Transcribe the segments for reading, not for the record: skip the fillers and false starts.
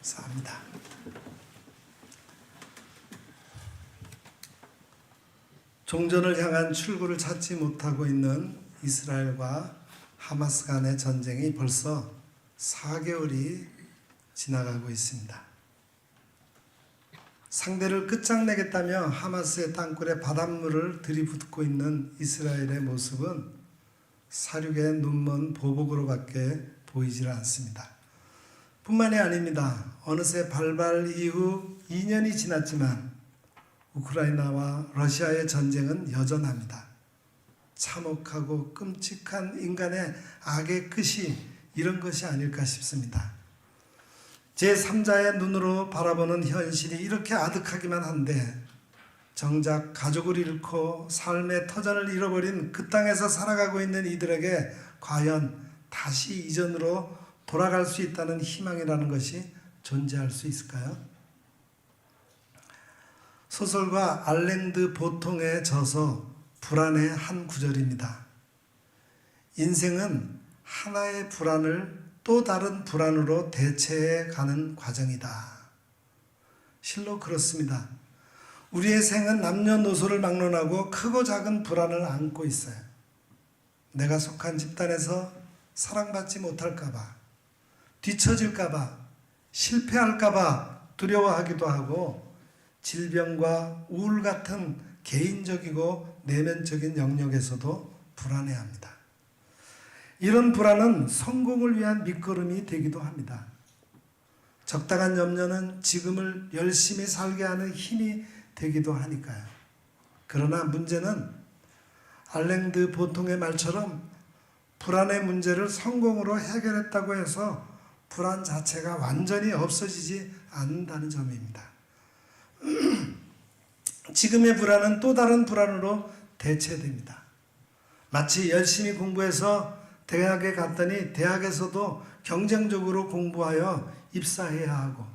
감사합니다. 종전을 향한 출구를 찾지 못하고 있는 이스라엘과 하마스 간의 전쟁이 벌써 4개월이 지나가고 있습니다. 상대를 끝장내겠다며 하마스의 땅굴에 바닷물을 들이붓고 있는 이스라엘의 모습은 사륙의 눈먼 보복으로밖에 보이질 않습니다. 뿐만이 아닙니다. 어느새 발발 이후 2년이 지났지만 우크라이나와 러시아의 전쟁은 여전합니다. 참혹하고 끔찍한 인간의 악의 끝이 이런 것이 아닐까 싶습니다. 제3자의 눈으로 바라보는 현실이 이렇게 아득하기만 한데 정작 가족을 잃고 삶의 터전을 잃어버린 그 땅에서 살아가고 있는 이들에게 과연 다시 이전으로 돌아갈 수 있다는 희망이라는 것이 존재할 수 있을까요? 소설가 알랭드 보통의 저서 불안의 한 구절입니다. 인생은 하나의 불안을 또 다른 불안으로 대체해 가는 과정이다. 실로 그렇습니다. 우리의 생은 남녀노소를 막론하고 크고 작은 불안을 안고 있어요. 내가 속한 집단에서 사랑받지 못할까봐, 뒤처질까봐, 실패할까봐 두려워하기도 하고 질병과 우울 같은 개인적이고 내면적인 영역에서도 불안해합니다. 이런 불안은 성공을 위한 밑거름이 되기도 합니다. 적당한 염려는 지금을 열심히 살게 하는 힘이 되기도 하니까요. 그러나 문제는 알랭드 보통의 말처럼 불안의 문제를 성공으로 해결했다고 해서 불안 자체가 완전히 없어지지 않는다는 점입니다. 지금의 불안은 또 다른 불안으로 대체됩니다. 마치 열심히 공부해서 대학에 갔더니 대학에서도 경쟁적으로 공부하여 입사해야 하고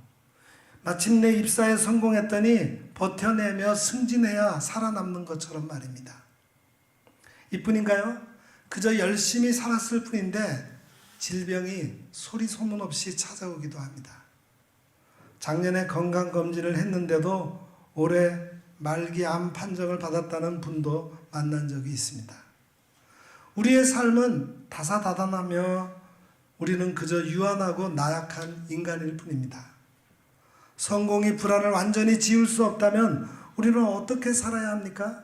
마침내 입사에 성공했더니 버텨내며 승진해야 살아남는 것처럼 말입니다. 이뿐인가요? 그저 열심히 살았을 뿐인데 질병이 소리 소문 없이 찾아오기도 합니다. 작년에 건강검진을 했는데도 올해 말기 암 판정을 받았다는 분도 만난 적이 있습니다. 우리의 삶은 다사다난하며 우리는 그저 유한하고 나약한 인간일 뿐입니다. 성공이 불안을 완전히 지울 수 없다면 우리는 어떻게 살아야 합니까?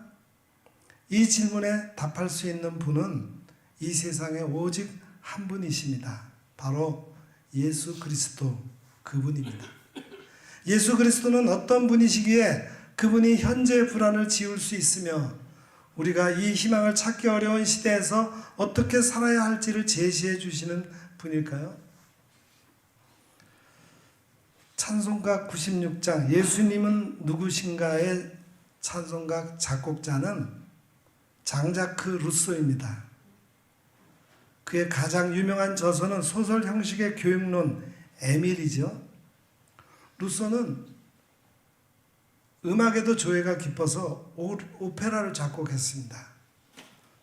이 질문에 답할 수 있는 분은 이 세상에 오직 한 분이십니다. 바로 예수 그리스도 그분입니다. 예수 그리스도는 어떤 분이시기에 그분이 현재의 불안을 지울 수 있으며 우리가 이 희망을 찾기 어려운 시대에서 어떻게 살아야 할지를 제시해 주시는 분일까요? 찬송가 96장 예수님은 누구신가의 찬송가 작곡자는 장자크 루소입니다. 그의 가장 유명한 저서는 소설 형식의 교육론 에밀이죠. 루소는 음악에도 조예가 깊어서 오페라를 작곡했습니다.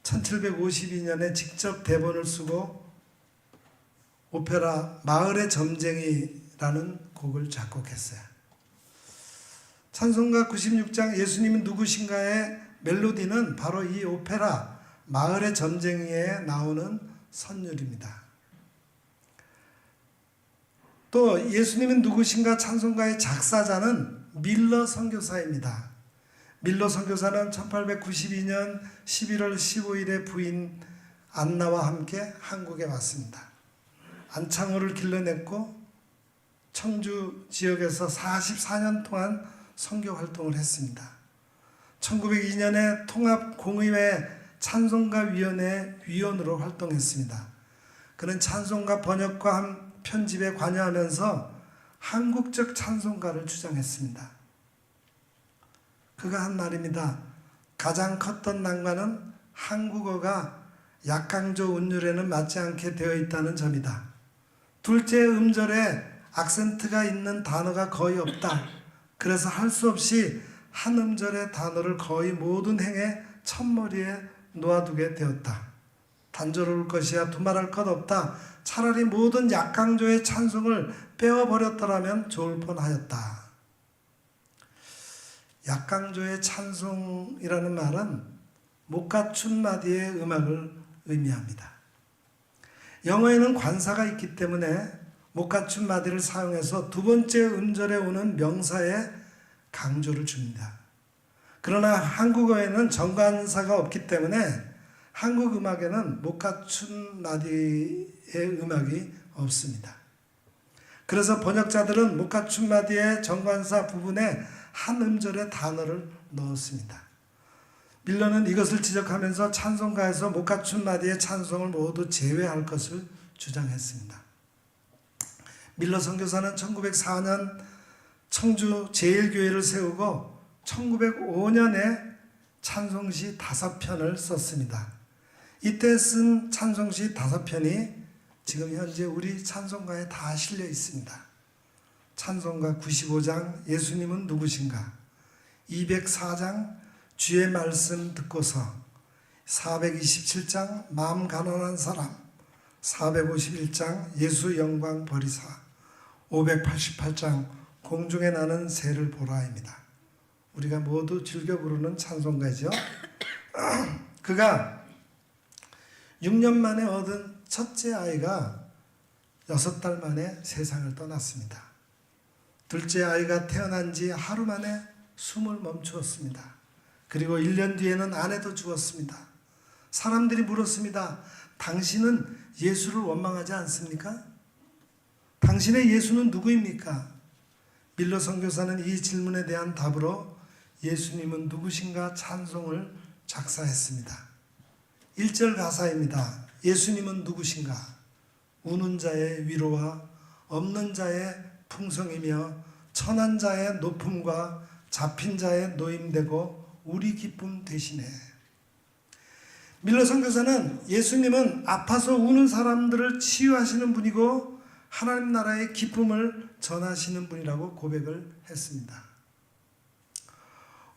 1752년에 직접 대본을 쓰고 오페라 마을의 점쟁이라는 곡을 작곡했어요. 찬송가 96장 예수님은 누구신가의 멜로디는 바로 이 오페라 마을의 점쟁이에 나오는 선율입니다. 또 예수님은 누구신가 찬송가의 작사자는 밀러 선교사입니다. 밀러 선교사는 1892년 11월 15일에 부인 안나와 함께 한국에 왔습니다. 안창호를 길러냈고 청주 지역에서 44년 동안 선교 활동을 했습니다. 1902년에 통합공의회 찬송가위원회 위원으로 활동했습니다. 그는 찬송가 번역과 편집에 관여하면서 한국적 찬송가를 주장했습니다. 그가 한 말입니다. 가장 컸던 난관은 한국어가 약강조 운율에는 맞지 않게 되어 있다는 점이다. 둘째 음절에 악센트가 있는 단어가 거의 없다. 그래서 할 수 없이 한 음절의 단어를 거의 모든 행에 첫머리에 놓아두게 되었다. 단조로울 것이야 두말할 것 없다. 차라리 모든 약강조의 찬송을 빼어버렸더라면 좋을 뻔하였다. 약강조의 찬송이라는 말은 못 갖춘 마디의 음악을 의미합니다. 영어에는 관사가 있기 때문에 못 갖춘 마디를 사용해서 두 번째 음절에 오는 명사에 강조를 줍니다. 그러나 한국어에는 정관사가 없기 때문에 한국 음악에는 못 갖춘 마디의 음악이 없습니다. 그래서 번역자들은 못 갖춘 마디의 정관사 부분에 한 음절의 단어를 넣었습니다. 밀러는 이것을 지적하면서 찬송가에서 못 갖춘 마디의 찬송을 모두 제외할 것을 주장했습니다. 밀러 선교사는 1904년 청주 제1교회를 세우고 1905년에 찬송시 5편을 썼습니다. 이때 쓴 찬송시 5편이 지금 현재 우리 찬송가에 다 실려 있습니다. 찬송가 95장 예수님은 누구신가, 204장 주의 말씀 듣고서, 427장 마음 가난한 사람, 451장 예수 영광 버리사, 588장 공중에 나는 새를 보라입니다. 우리가 모두 즐겨 부르는 찬송가죠. 그가 6년 만에 얻은 첫째 아이가 6달 만에 세상을 떠났습니다. 둘째 아이가 태어난 지 하루 만에 숨을 멈추었습니다. 그리고 1년 뒤에는 아내도 죽었습니다. 사람들이 물었습니다. 당신은 예수를 원망하지 않습니까? 당신의 예수는 누구입니까? 밀러 선교사는 이 질문에 대한 답으로 예수님은 누구신가 찬송을 작사했습니다. 1절 가사입니다. 예수님은 누구신가? 우는 자의 위로와 없는 자의 풍성이며 천한 자의 높음과 잡힌 자의 노임되고 우리 기쁨 되시네. 밀러 선교사는 예수님은 아파서 우는 사람들을 치유하시는 분이고 하나님 나라의 기쁨을 전하시는 분이라고 고백을 했습니다.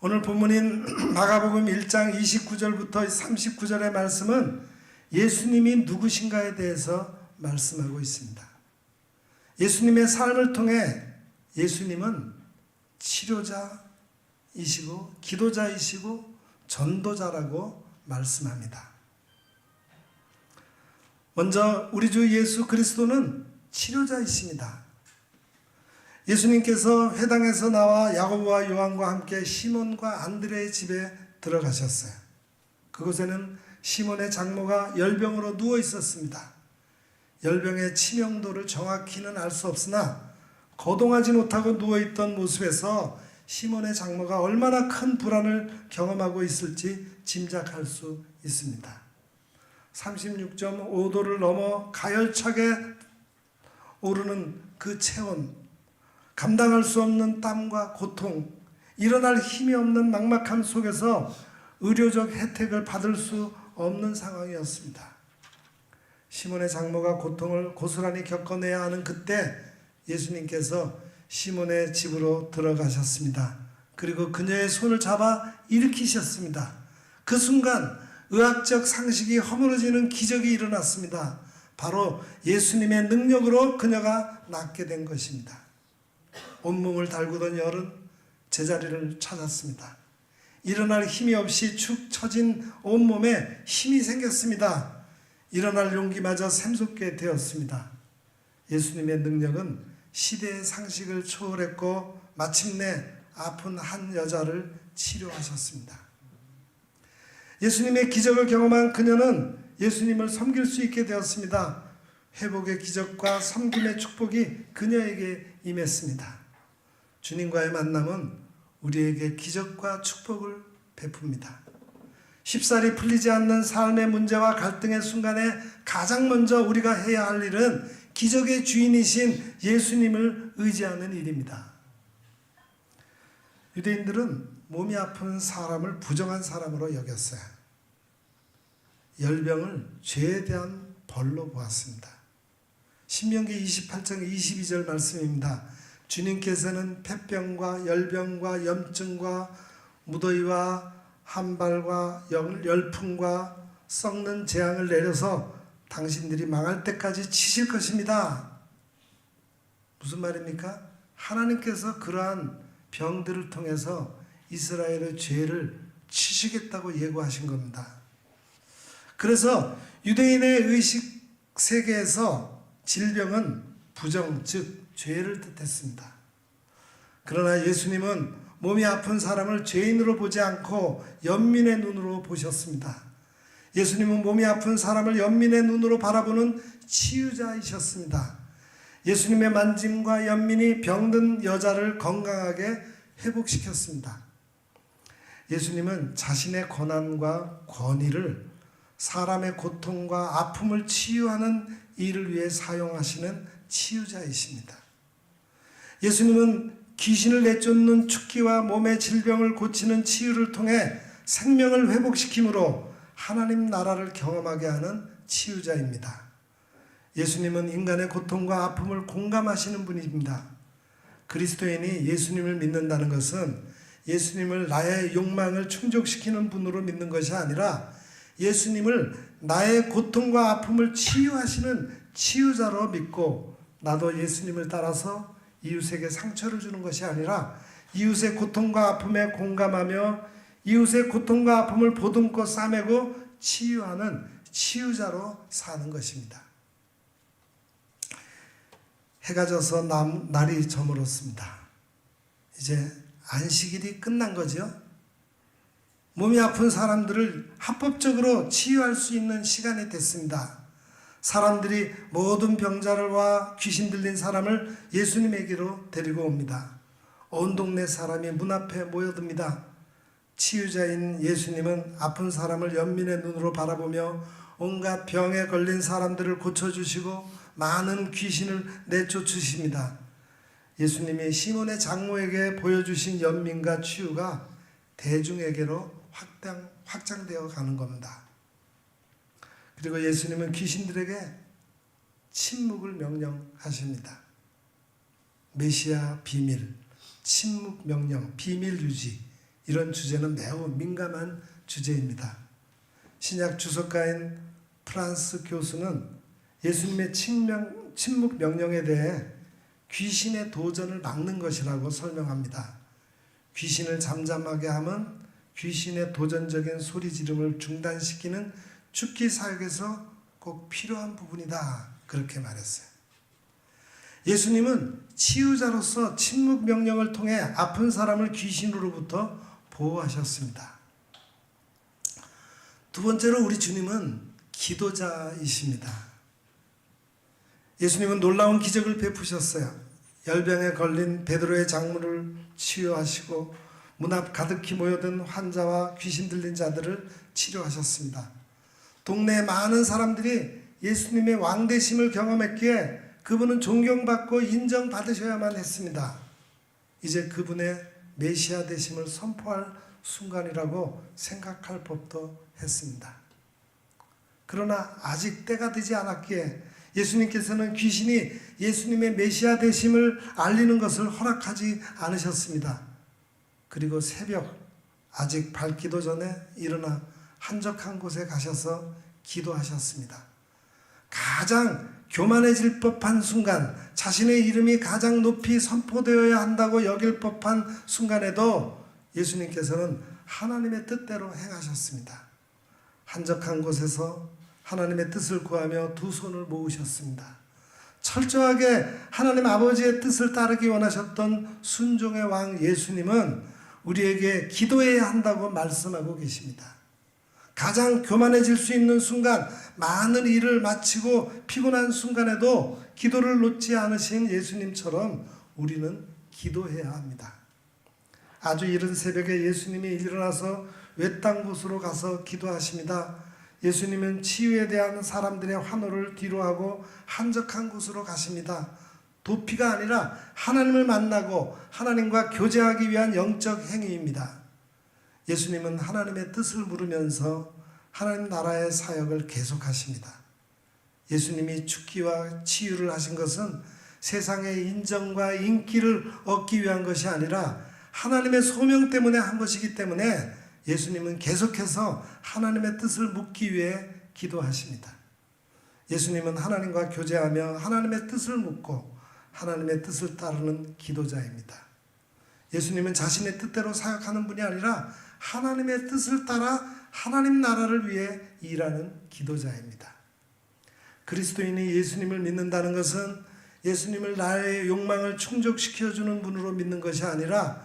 오늘 본문인 마가복음 1장 29절부터 39절의 말씀은 예수님이 누구신가에 대해서 말씀하고 있습니다. 예수님의 삶을 통해 예수님은 치료자이시고 기도자이시고 전도자라고 말씀합니다. 먼저 우리 주 예수 그리스도는 치료자이십니다. 예수님께서 회당에서 나와 야고보와 요한과 함께 시몬과 안드레의 집에 들어가셨어요. 그곳에는 시몬의 장모가 열병으로 누워 있었습니다. 열병의 치명도를 정확히는 알 수 없으나 거동하지 못하고 누워있던 모습에서 시몬의 장모가 얼마나 큰 불안을 경험하고 있을지 짐작할 수 있습니다. 36.5도를 넘어 가열차게 오르는 그 체온, 감당할 수 없는 땀과 고통, 일어날 힘이 없는 막막함 속에서 의료적 혜택을 받을 수 없는 상황이었습니다. 시몬의 장모가 고통을 고스란히 겪어내야 하는 그때 예수님께서 시몬의 집으로 들어가셨습니다. 그리고 그녀의 손을 잡아 일으키셨습니다. 그 순간 의학적 상식이 허물어지는 기적이 일어났습니다. 바로 예수님의 능력으로 그녀가 낫게 된 것입니다. 온몸을 달구던 열은 제자리를 찾았습니다. 일어날 힘이 없이 축 처진 온몸에 힘이 생겼습니다. 일어날 용기마저 샘솟게 되었습니다. 예수님의 능력은 시대의 상식을 초월했고 마침내 아픈 한 여자를 치료하셨습니다. 예수님의 기적을 경험한 그녀는 예수님을 섬길 수 있게 되었습니다. 회복의 기적과 섬김의 축복이 그녀에게 임했습니다. 주님과의 만남은 우리에게 기적과 축복을 베풉니다. 쉽사리 풀리지 않는 삶의 문제와 갈등의 순간에 가장 먼저 우리가 해야 할 일은 기적의 주인이신 예수님을 의지하는 일입니다. 유대인들은 몸이 아픈 사람을 부정한 사람으로 여겼어요. 열병을 죄에 대한 벌로 보았습니다. 신명기 28장 22절 말씀입니다. 주님께서는 폐병과 열병과 염증과 무더위와 한발과 열풍과 썩는 재앙을 내려서 당신들이 망할 때까지 치실 것입니다. 무슨 말입니까? 하나님께서 그러한 병들을 통해서 이스라엘의 죄를 치시겠다고 예고하신 겁니다. 그래서 유대인의 의식 세계에서 질병은 부정, 즉 죄를 뜻했습니다. 그러나 예수님은 몸이 아픈 사람을 죄인으로 보지 않고 연민의 눈으로 보셨습니다. 예수님은 몸이 아픈 사람을 연민의 눈으로 바라보는 치유자이셨습니다. 예수님의 만짐과 연민이 병든 여자를 건강하게 회복시켰습니다. 예수님은 자신의 권한과 권위를 사람의 고통과 아픔을 치유하는 일을 위해 사용하시는 치유자이십니다. 예수님은 귀신을 내쫓는 축기와 몸의 질병을 고치는 치유를 통해 생명을 회복시킴으로 하나님 나라를 경험하게 하는 치유자입니다. 예수님은 인간의 고통과 아픔을 공감하시는 분입니다. 그리스도인이 예수님을 믿는다는 것은 예수님을 나의 욕망을 충족시키는 분으로 믿는 것이 아니라 예수님을 나의 고통과 아픔을 치유하시는 치유자로 믿고 나도 예수님을 따라서 이웃에게 상처를 주는 것이 아니라 이웃의 고통과 아픔에 공감하며 이웃의 고통과 아픔을 보듬고 싸매고 치유하는 치유자로 사는 것입니다. 해가 져서 날이 저물었습니다. 이제 안식일이 끝난 거죠. 몸이 아픈 사람들을 합법적으로 치유할 수 있는 시간이 됐습니다. 사람들이 모든 병자와 귀신 들린 사람을 예수님에게로 데리고 옵니다. 온 동네 사람이 문 앞에 모여듭니다. 치유자인 예수님은 아픈 사람을 연민의 눈으로 바라보며 온갖 병에 걸린 사람들을 고쳐주시고 많은 귀신을 내쫓으십니다. 예수님이 시몬의 장모에게 보여주신 연민과 치유가 대중에게로 확장되어 가는 겁니다. 그리고 예수님은 귀신들에게 침묵을 명령하십니다. 메시아 비밀, 침묵 명령, 비밀 유지, 이런 주제는 매우 민감한 주제입니다. 신약 주석가인 프란스 교수는 예수님의 침묵 명령에 대해 귀신의 도전을 막는 것이라고 설명합니다. 귀신을 잠잠하게 하면 귀신의 도전적인 소리 지름을 중단시키는 축기 사역에서 꼭 필요한 부분이다, 그렇게 말했어요. 예수님은 치유자로서 침묵 명령을 통해 아픈 사람을 귀신으로부터 보호하셨습니다. 두 번째로 우리 주님은 기도자이십니다. 예수님은 놀라운 기적을 베푸셨어요. 열병에 걸린 베드로의 장모를 치유하시고 문 앞 가득히 모여든 환자와 귀신 들린 자들을 치료하셨습니다. 동네에 많은 사람들이 예수님의 왕되심을 경험했기에 그분은 존경받고 인정받으셔야만 했습니다. 이제 그분의 메시아 되심을 선포할 순간이라고 생각할 법도 했습니다. 그러나 아직 때가 되지 않았기에 예수님께서는 귀신이 예수님의 메시아 되심을 알리는 것을 허락하지 않으셨습니다. 그리고 새벽 아직 밝기도 전에 일어나 한적한 곳에 가셔서 기도하셨습니다. 가장 교만해질 법한 순간, 자신의 이름이 가장 높이 선포되어야 한다고 여길 법한 순간에도 예수님께서는 하나님의 뜻대로 행하셨습니다. 한적한 곳에서 하나님의 뜻을 구하며 두 손을 모으셨습니다. 철저하게 하나님 아버지의 뜻을 따르기 원하셨던 순종의 왕 예수님은 우리에게 기도해야 한다고 말씀하고 계십니다. 가장 교만해질 수 있는 순간, 많은 일을 마치고 피곤한 순간에도 기도를 놓지 않으신 예수님처럼 우리는 기도해야 합니다. 아주 이른 새벽에 예수님이 일어나서 외딴 곳으로 가서 기도하십니다. 예수님은 치유에 대한 사람들의 환호를 뒤로하고 한적한 곳으로 가십니다. 도피가 아니라 하나님을 만나고 하나님과 교제하기 위한 영적 행위입니다. 예수님은 하나님의 뜻을 물으면서 하나님 나라의 사역을 계속하십니다. 예수님이 죽기와 치유를 하신 것은 세상의 인정과 인기를 얻기 위한 것이 아니라 하나님의 소명 때문에 한 것이기 때문에 예수님은 계속해서 하나님의 뜻을 묻기 위해 기도하십니다. 예수님은 하나님과 교제하며 하나님의 뜻을 묻고 하나님의 뜻을 따르는 기도자입니다. 예수님은 자신의 뜻대로 사역하는 분이 아니라 하나님의 뜻을 따라 하나님 나라를 위해 일하는 기도자입니다. 그리스도인이 예수님을 믿는다는 것은 예수님을 나의 욕망을 충족시켜주는 분으로 믿는 것이 아니라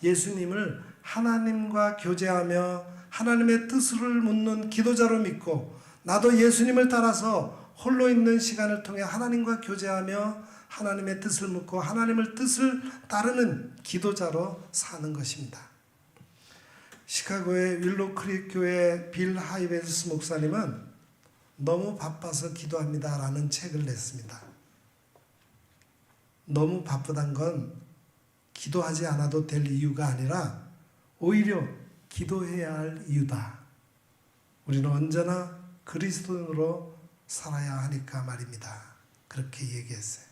예수님을 하나님과 교제하며 하나님의 뜻을 묻는 기도자로 믿고 나도 예수님을 따라서 홀로 있는 시간을 통해 하나님과 교제하며 하나님의 뜻을 묻고 하나님의 뜻을 따르는 기도자로 사는 것입니다. 시카고의 윌로크릭 교회 빌 하이베스 목사님은 너무 바빠서 기도합니다 라는 책을 냈습니다. 너무 바쁘단 건 기도하지 않아도 될 이유가 아니라 오히려 기도해야 할 이유다. 우리는 언제나 그리스도인으로 살아야 하니까 말입니다. 그렇게 얘기했어요.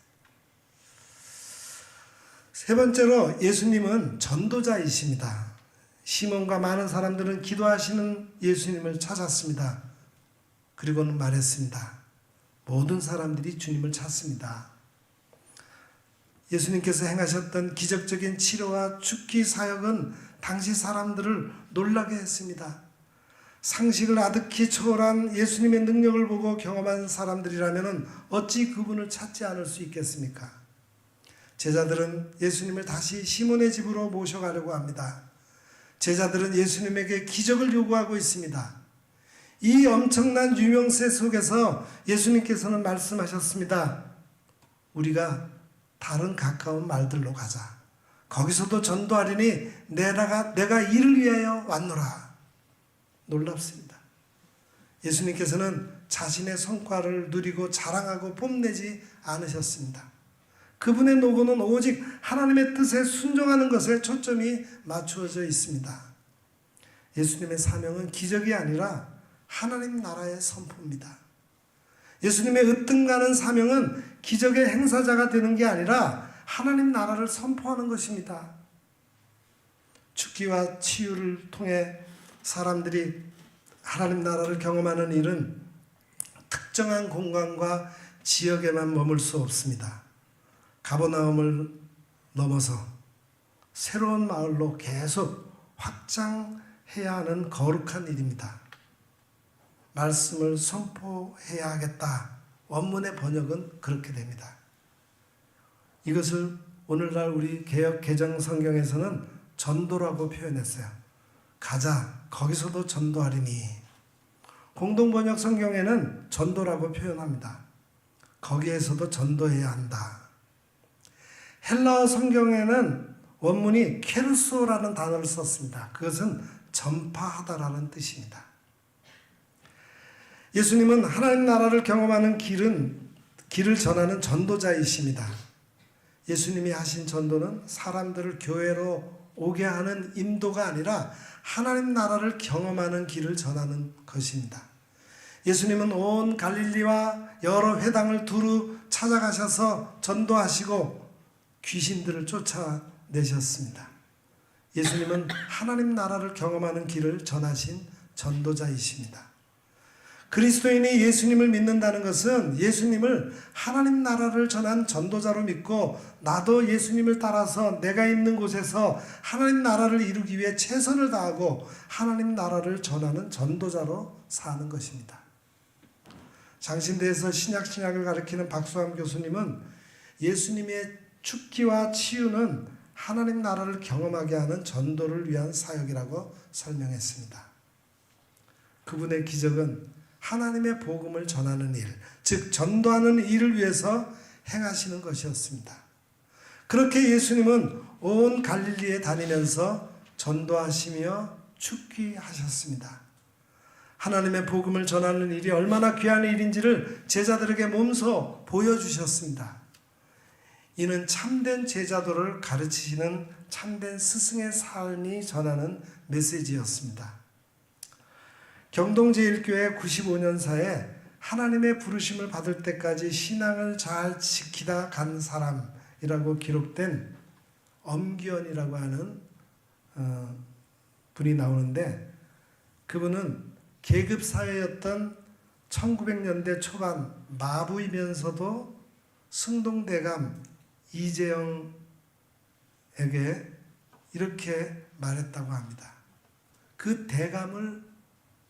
세 번째로 예수님은 전도자이십니다. 시몬과 많은 사람들은 기도하시는 예수님을 찾았습니다. 그리고는 말했습니다. 모든 사람들이 주님을 찾습니다. 예수님께서 행하셨던 기적적인 치료와 죽기 사역은 당시 사람들을 놀라게 했습니다. 상식을 아득히 초월한 예수님의 능력을 보고 경험한 사람들이라면 어찌 그분을 찾지 않을 수 있겠습니까? 제자들은 예수님을 다시 시몬의 집으로 모셔가려고 합니다. 제자들은 예수님에게 기적을 요구하고 있습니다. 이 엄청난 유명세 속에서 예수님께서는 말씀하셨습니다. 우리가 다른 가까운 말들로 가자. 거기서도 전도하리니 내가 이를 위하여 왔노라. 놀랍습니다. 예수님께서는 자신의 성과를 누리고 자랑하고 뽐내지 않으셨습니다. 그분의 노고는 오직 하나님의 뜻에 순종하는 것에 초점이 맞추어져 있습니다. 예수님의 사명은 기적이 아니라 하나님 나라의 선포입니다. 예수님의 으뜸가는 사명은 기적의 행사자가 되는 게 아니라 하나님 나라를 선포하는 것입니다. 죽기와 치유를 통해 사람들이 하나님 나라를 경험하는 일은 특정한 공간과 지역에만 머물 수 없습니다. 가버나움을 넘어서 새로운 마을로 계속 확장해야 하는 거룩한 일입니다. 말씀을 선포해야 하겠다. 원문의 번역은 그렇게 됩니다. 이것을 오늘날 우리 개역 개정 성경에서는 전도라고 표현했어요. 가자, 거기서도 전도하리니. 공동번역 성경에는 전도라고 표현합니다. 거기에서도 전도해야 한다. 헬라어 성경에는 원문이 케르소라는 단어를 썼습니다. 그것은 전파하다라는 뜻입니다. 예수님은 하나님 나라를 경험하는 길을 전하는 전도자이십니다. 예수님이 하신 전도는 사람들을 교회로 오게 하는 인도가 아니라 하나님 나라를 경험하는 길을 전하는 것입니다. 예수님은 온 갈릴리와 여러 회당을 두루 찾아가셔서 전도하시고 귀신들을 쫓아내셨습니다. 예수님은 하나님 나라를 경험하는 길을 전하신 전도자이십니다. 그리스도인이 예수님을 믿는다는 것은 예수님을 하나님 나라를 전한 전도자로 믿고 나도 예수님을 따라서 내가 있는 곳에서 하나님 나라를 이루기 위해 최선을 다하고 하나님 나라를 전하는 전도자로 사는 것입니다. 장신대에서 신약신약을 가르치는 박수함 교수님은 예수님의 죽기와 치유는 하나님 나라를 경험하게 하는 전도를 위한 사역이라고 설명했습니다. 그분의 기적은 하나님의 복음을 전하는 일, 즉 전도하는 일을 위해서 행하시는 것이었습니다. 그렇게 예수님은 온 갈릴리에 다니면서 전도하시며 축기하셨습니다. 하나님의 복음을 전하는 일이 얼마나 귀한 일인지를 제자들에게 몸소 보여주셨습니다. 이는 참된 제자도를 가르치시는 참된 스승의 삶이 전하는 메시지였습니다. 경동제일교회 95년사에 하나님의 부르심을 받을 때까지 신앙을 잘 지키다 간 사람이라고 기록된 엄기원이라고 하는 분이 나오는데 그분은 계급사회였던 1900년대 초반 마부이면서도 승동대감 이재영에게 이렇게 말했다고 합니다. 그 대감을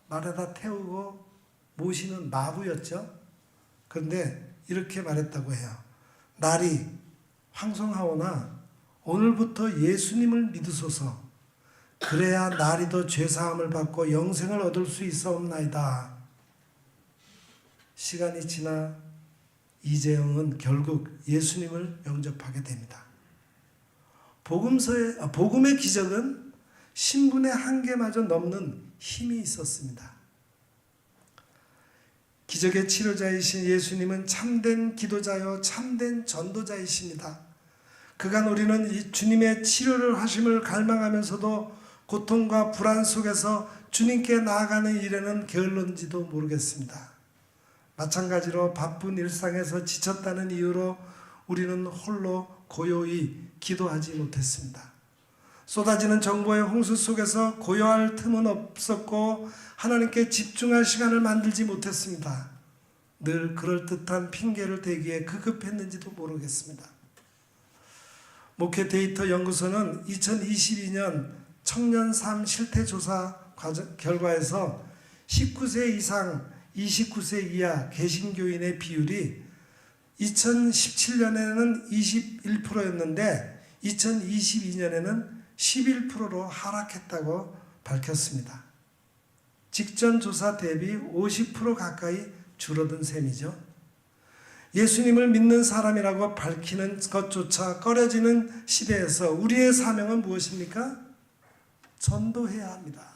말에다 태우고 모시는 마부였죠. 그런데 이렇게 말했다고 해요. 날이 황송하오나 오늘부터 예수님을 믿으소서. 그래야 날이도 죄사함을 받고 영생을 얻을 수 있사옵나이다. 시간이 지나 이재영은 결국 예수님을 영접하게 됩니다. 복음의 기적은 신분의 한계마저 넘는 힘이 있었습니다. 기적의 치료자이신 예수님은 참된 기도자요 참된 전도자이십니다. 그간 우리는 이 주님의 치료를 하심을 갈망하면서도 고통과 불안 속에서 주님께 나아가는 일에는 게을른지도 모르겠습니다. 마찬가지로 바쁜 일상에서 지쳤다는 이유로 우리는 홀로 고요히 기도하지 못했습니다. 쏟아지는 정보의 홍수 속에서 고요할 틈은 없었고 하나님께 집중할 시간을 만들지 못했습니다. 늘 그럴듯한 핑계를 대기에 급급했는지도 모르겠습니다. 목회 데이터 연구소는 2022년 청년 삶 실태 조사 결과에서 19세 이상 29세 이하 개신교인의 비율이 2017년에는 21%였는데 2022년에는 11%로 하락했다고 밝혔습니다. 직전 조사 대비 50% 가까이 줄어든 셈이죠. 예수님을 믿는 사람이라고 밝히는 것조차 꺼려지는 시대에서 우리의 사명은 무엇입니까? 전도해야 합니다.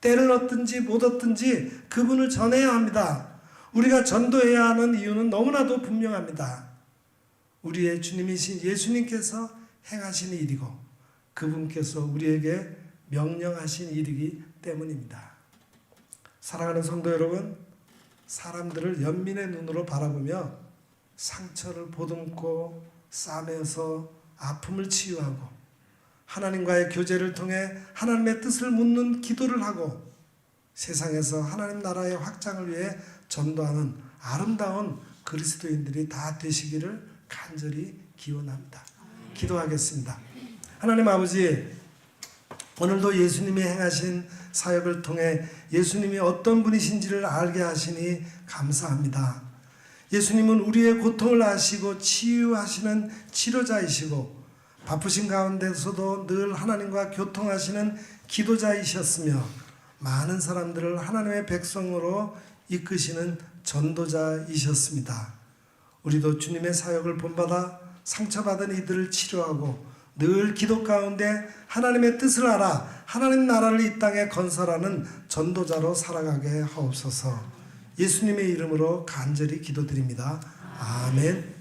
때를 얻든지 못 얻든지 그분을 전해야 합니다. 우리가 전도해야 하는 이유는 너무나도 분명합니다. 우리의 주님이신 예수님께서 행하신 일이고 그분께서 우리에게 명령하신 일이기 때문입니다. 사랑하는 성도 여러분, 사람들을 연민의 눈으로 바라보며 상처를 보듬고 싸매어서 아픔을 치유하고 하나님과의 교제를 통해 하나님의 뜻을 묻는 기도를 하고 세상에서 하나님 나라의 확장을 위해 전도하는 아름다운 그리스도인들이 다 되시기를 간절히 기원합니다. 기도하겠습니다. 하나님 아버지, 오늘도 예수님이 행하신 사역을 통해 예수님이 어떤 분이신지를 알게 하시니 감사합니다. 예수님은 우리의 고통을 아시고 치유하시는 치료자이시고 바쁘신 가운데서도 늘 하나님과 교통하시는 기도자이셨으며 많은 사람들을 하나님의 백성으로 이끄시는 전도자이셨습니다. 우리도 주님의 사역을 본받아 상처받은 이들을 치료하고 늘 기도 가운데 하나님의 뜻을 알아 하나님 나라를 이 땅에 건설하는 전도자로 살아가게 하옵소서. 예수님의 이름으로 간절히 기도드립니다. 아멘.